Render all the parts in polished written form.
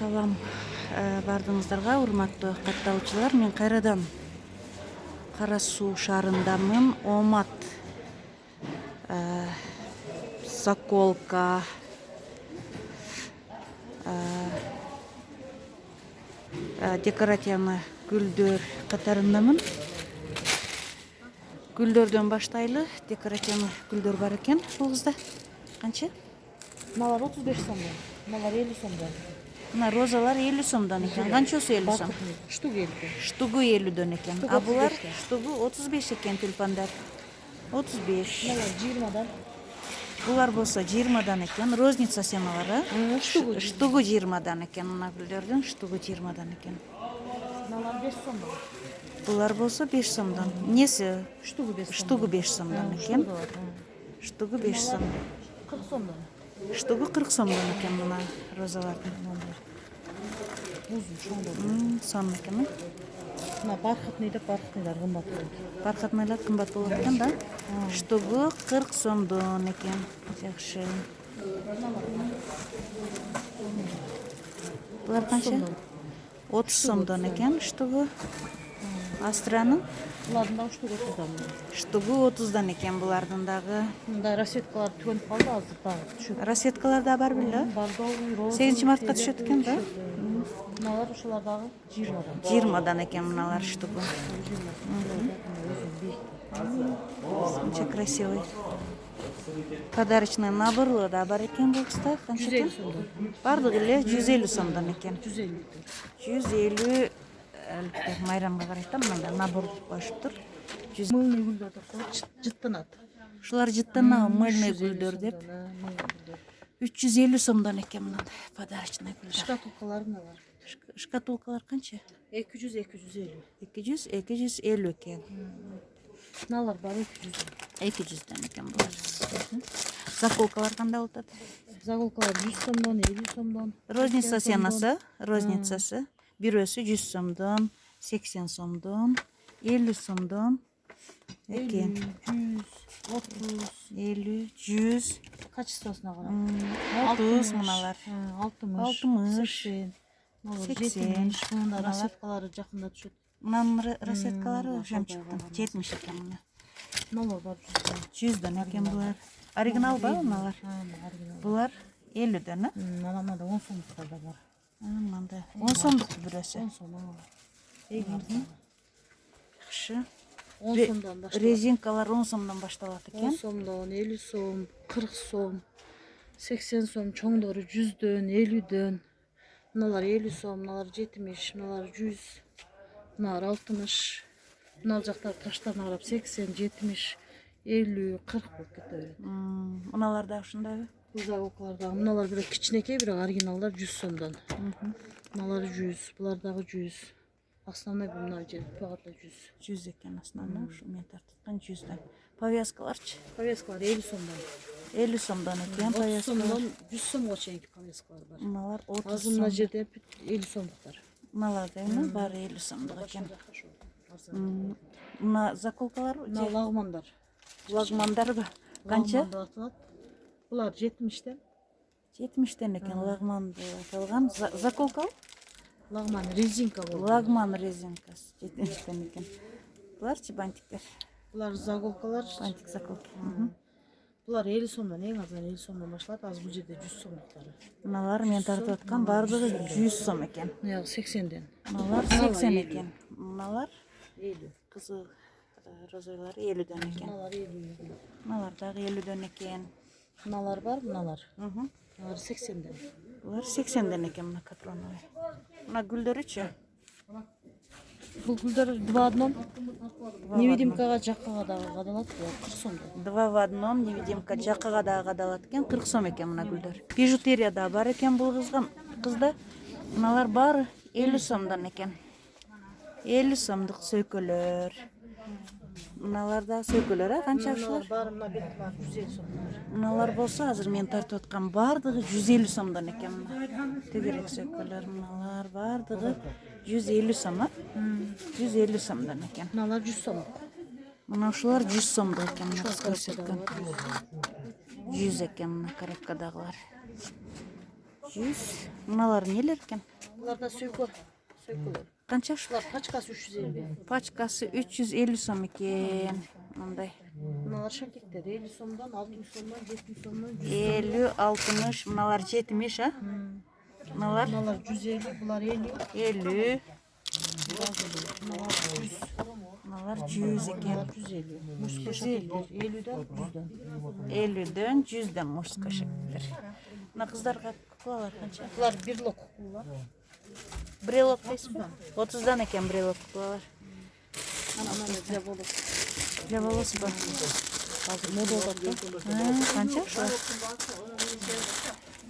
Салам бардыңыздарга, урматтуу катталуучулар. Мен кайрадан Кара Суу шаарындамын. Омат заколка декоративный гүлдөр катарындамын. Гүлдөрдөн баштайлы. Декоративный гүлдөр бар экен бул кызда. Канча? Мыналар 35 сомдон, мыналар 50 сомдон. Мына розалар 50 сомдон экен. Канчасы 50 сом? Штук 50. Штугу 50дөн экен. Штугу А булар 35. штугу 35 экен тюльпандар. 35. Мыналар 20дан. Булар болсо 20дан экен. Розница семалары. Штугу. Штугу 20дан экен. Мына гүлдөрдүн штугу 20дан экен. Мыналар 5 сомдон. Булар болсо 5 сомдон. Несі? Штугу 5 сомдон. Штугу 5 сомдон экен. Штугу 5 сом. 40 сомдон. Штугу 40 сомдон экен мына розалардын. Uzun, çoğunluğu. Сон экен. Mına barxatnıylar qımbat olur. Бархатныйлар кымбат болот экен да. Штугу 40 сомдон экен. Жакшы. Булар канча? 30 сомдон экен штугу. Астранын Bulardan da штук 30'dan. штугу 30дан экен булардын дагы. Mında rasetkalar tükönüp kaldı azıcık daha düşüp. Рассветкалар да бар беле? Bardağın, roz. 8 мартка түшөт экен да. Mınalar uşalardağı 20'dan. 20дан экен мыналар штугу. Очень красивый. Подарочный набор да бар экен бул кызда. Канча 150 экен? сомдон. Бардыгы эле 150 сомдон экен. 150. 150 майрамга карайт да, мында набор башыптыр. Мыльный гүлдер жыттанат. Ушулар жыттана мыльный гүлдөр деп 350 сомдон экен мындай подарочный гүлдөр. Шкатулкалар мыналар. Шкатулкалар канча? 200-250. 200-250 экен. Мыналар бар 200. 200дөн экен булар. Заколкалар кандай болуп атат? Загулкалар 100 сомдон, 50 сомдон. Розница сенасы, розницасы. Бирөөсү 100 сомдон, 80 сомдон, 50 сомдон экен. 100, 30. 50, 100, Kaçısına kadar? 30 мыналар. 60, 60, 80. Bunlar rasetkaları жақында düşüp. Мынанын рассеткалары ошом чыкты. 70 экен мына. Налар бар 100дөн экен булар. Оригинал ба мыналар? Булар 50дөн, а? Мына да 10 сомдуктар да бар. Мында 10 сомдук бирөөсү. 10 сом. Жакшы. 10 сомдан başlar. Резинкалар 10 сомдон башталат 10 экен. сомдан, 50 сом, 40 сом, 80 сом, çoğunları 100'dön, 50'dön. Mınalar 50 сом, mınalar 70, mınalar 100, mınalar 60. Mınalar жақtar taşlarına qarab 80, 70, 50, 40 болып кетті. Мыналар да ушундайбы? Загулкалардағы мыналар бирок кичинекей, бирок оригиналдар 100 сомдон. Мыналар 100, булардагы 100. Основной мына жер багата 100. 100 экен основной, ушу мен тарткан 100дөн. Повязкаларчы? Повязкалар 50 сомдон. 50 сомдон экен 30 повязкалар. сомдон 100 сомго чейинки повязкалар бар. Мыналар 30 Азыр мына сом. жерде 50 сомдуктар. Мыналар да эми баары 50 сомдук экен. Мына заколкалар Мына лагмандар. лагмандарбы? Канча? Лагманды аталат. Булар 70'ten. 70ден экен лагманды аталган. Заколка? Лагман резинка болду. Лагман резинкасы 70ден экен. Буларчы бантиктер. Булар загулкалар. Бантик заколки. Булар 50 сомдон, эң азынан 50 сомдон башталат. Азыр бул жерде 100 сомдуктары. Мыналар мен тартып аткан бардыгы 100 сом экен. Мына 80'den. Мыналар 80 экен. Мыналар 50. кызыл розалар 50дөн экен. Мыналар 50. Мыналар дагы 50дөн экен. Мыналар бар, мыналар. Мыналар 80'den. Булар 80ден экен мына капроновый. Мына гүлдөрүчү? Бул гүлдөр 2 в 1. Невидимкага жаккага дагы кадалат, 40 сомдон. 2 в 1 невидимка жаккага дагы кадалат экен, 40 сом экен мына гүлдөр. Бижутерия да бар экен бул кызда. Мыналар баары 50 сомдон экен. 50 сомдук сөйкөлөр. Мыналар да сөйкөлөр, а канча ушулар? Мыналар бар, мына бет бар 150 сомдон. Мыналар болсо азыр мен тартып аткан бардыгы 150 сомдон экен мына. Тегерек сөйкөлөр мыналар бардыгы 150 сом, а? 150 сомдон экен. Мыналар 100 сом. Мына ушулар 100 сомдон экен, мына көрсөткөн. 100 экен мына коробкадагылар. 100. Мыналар нелер екен? Bunlar da sökü. Sökülür. Қанша ушулар? Bunlar paçkası 350. Пачкасы 350 сом екен. Мындай. Bunlar şaketler 50 somdan, 60 somdan, 70 somdan, 100 50, 60, мыналар 70, а? Мыналар Bunlar 150, bunlar 50. 50, Bunlar 100. мыналар 100 екен. Bunlar 150. Muska şaketler 50'den 100'den. 50-ден 100-ден мужской шекеттер. Мына кыздарга куклалар канча? Bunlar bir lok bunlar. Брелок дейсизби? 30-дан екен брелок куклалар. Ana ne olur. Для волос ба? Hazır moda oldu. Канча ушулар?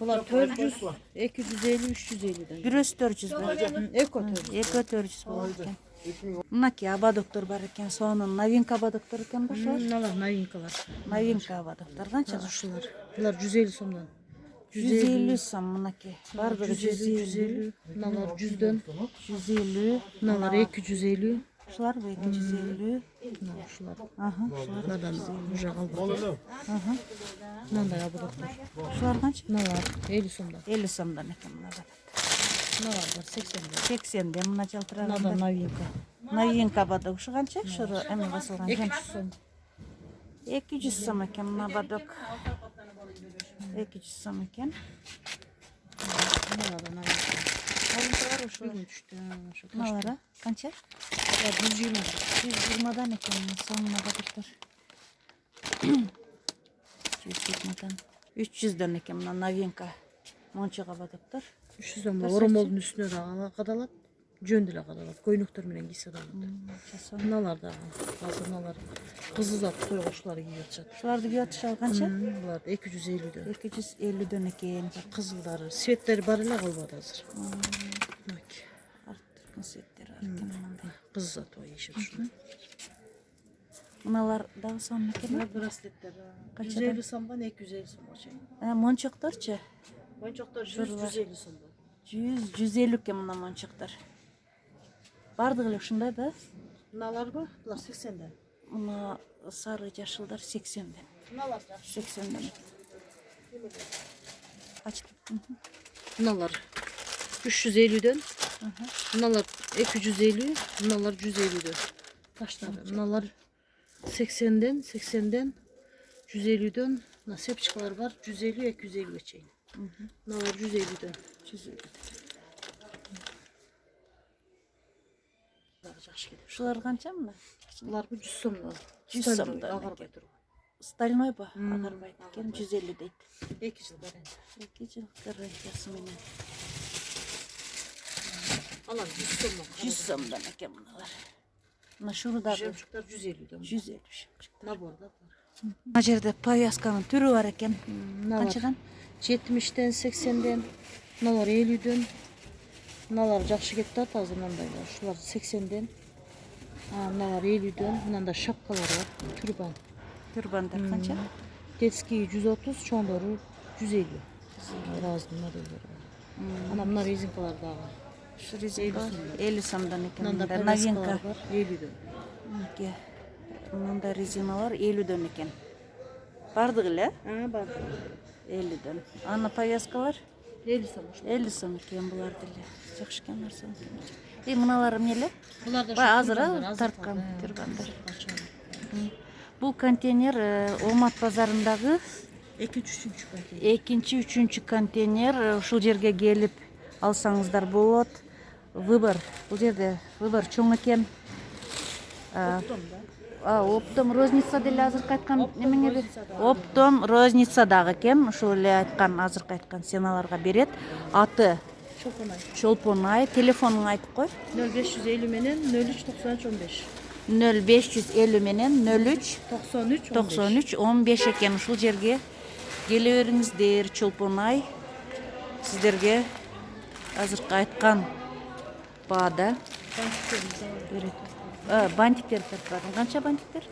Bunlar 400, 250, 350'den. Бирөөсү 400 ба? Eko 400. Экөө 400 болот экен. Мынакей абадоктор бар экен. Сонун новинка абадоктор экен ба ушулар? Bunlar новинкалар. Новинка абадоктор канча? Şular. Bunlar 150 somdan. 150 сом мынакей. Бар бири 150. Bunlar 100'den. 150. Bunlar 250. Ушуларбы 250? Şular. Аха, ушулар. Bunlardan уже kaldı. Аха. Bunlar ya bu doktor. Ушулар канча? Bunlar 50 somdan. 50 сомдон экен мына абадок. Bunlar var 80'den. 80 мына Bunlar da жалтыраган. новинка. Новинка абадок ушу канча? Ушуну эме басылган. 200 som. 200 сом экен мына абадок. 200 сом экен. Bunlar da новинка. Новинкалар ушулар. Bugün düştü. Şu kaç Мыналар, канча? Ya 120. 120-дан экен сонун абадоктор. 120-дан. 300-дөн экен мына новинка. Мончок абадоктор. 300'den bu oromolun üstüne de kadalat. Jöndüle kadalat. Koynuktur bilen giysi kadalat. Bunlar da hazır bunlar. Kızıl zat koyuşları giyiyor çat. Ушуларды кийип атышабы канча? Bunlar da 250'den. 250-дөн экен. Kızılları, svetleri barıyla kalmadı hazır. Bak. Арттырган светтер бар экен мындай. Kızıl zat o işi şunu. Мыналар дагы сонун экен. Bunlar brasletler. Kaçadan? 150 somdan 250 som o şey. Мончокторчу? Oyuncaklar 150 somdan. 100-150 экен мына мончоктор. Бардыгы эле ушундай да? Bunlar bu? Bunlar 80'den. Мына сары жашылдар 80-ден. Bunlar da. 80-ден. Ачтым. Bunlar 350'den. Bunlar 250, bunlar 150'den. Taşlar. Bunlar 80'den 150'den. Nasipçikler var. 150, 250 geçeyim. Bunlar 150'den. 150. Ушулар канча мына? Bunlar bu 100 somdan. 100 somdan. Ağır baytır. Стальной ба? Агарбайт экен 150 дейт. 2 yıl var. 2 жыл гарантиясы менен. Alan 100 somdan. 100 сомдон экен мыналар. Мына шурудагы Şemşikler 150'den. 150 шемчик. Naborda var. Мына жерде повязканын түрү бар экен. Bunlar Канчадан? 70'den 80'den. Bunlar 50'den. Bunlar жақсы кетті ат азыр мындайлар. Шулар 80'den. Bunlar 50'den. Bundan şapkalar var. Türban. Түрбандар канча? Детский 130, çoğunları 150. Разный modeller var. Ana bunlar резинкалар дағы. Ушу резинка 50 сомдон экен. Bundan da Мында повязкалар новинка. var 50'den. Мынакей. Мында резиналар 50-дөн экен. Бардыгы эле Бар. 50-дөн. Аны повязкалар 50 сомуш. 50 сом экен булар деле. Жакшы экен нерсе. Мыналар эмнелер? Bunlar da Бай азыр тарткан түрбандар. Бул контейнер Омат базарындагы 2-3 paket. экинчи, үчүнчү контейнер. Ушул жерге келип алсаңыздар болот. Выбор. Бул жерде выбор чоң экен. Оптом розница деле азыркы айткан немеңе бер. Оптом розница дагы экен. Ушул эле айткан азыркы айткан сеналарга берет. Аты Çopanay. Чолпонай. Телефонун айтып кой. 0550 menen 03 93 15. 0550 менен 03 93 15. 93 15 экен. Ушул жерге келе бериңиздер. Чолпонай сиздерге азыркы айткан баада берет. Бантиктер тартпадым. Канча бантиктер?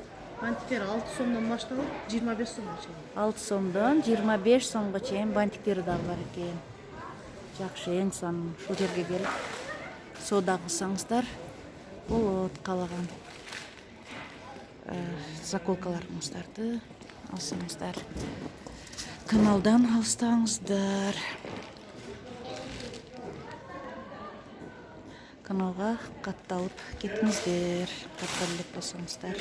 Antikler 6 somdan başlayıp 25 somdan çekin. 6 сомдон 25 сомго чейин бантиктери дагы бар экен. Жакшы, эң сонун. Ушул жерге келип соода кылсаңыздар болот. Каалаган заколкаларыңыздарды алсаңыздар. Каналдан алсаңыздар. каналга катталып кетиңиздер, катталып элек болсоңуздар.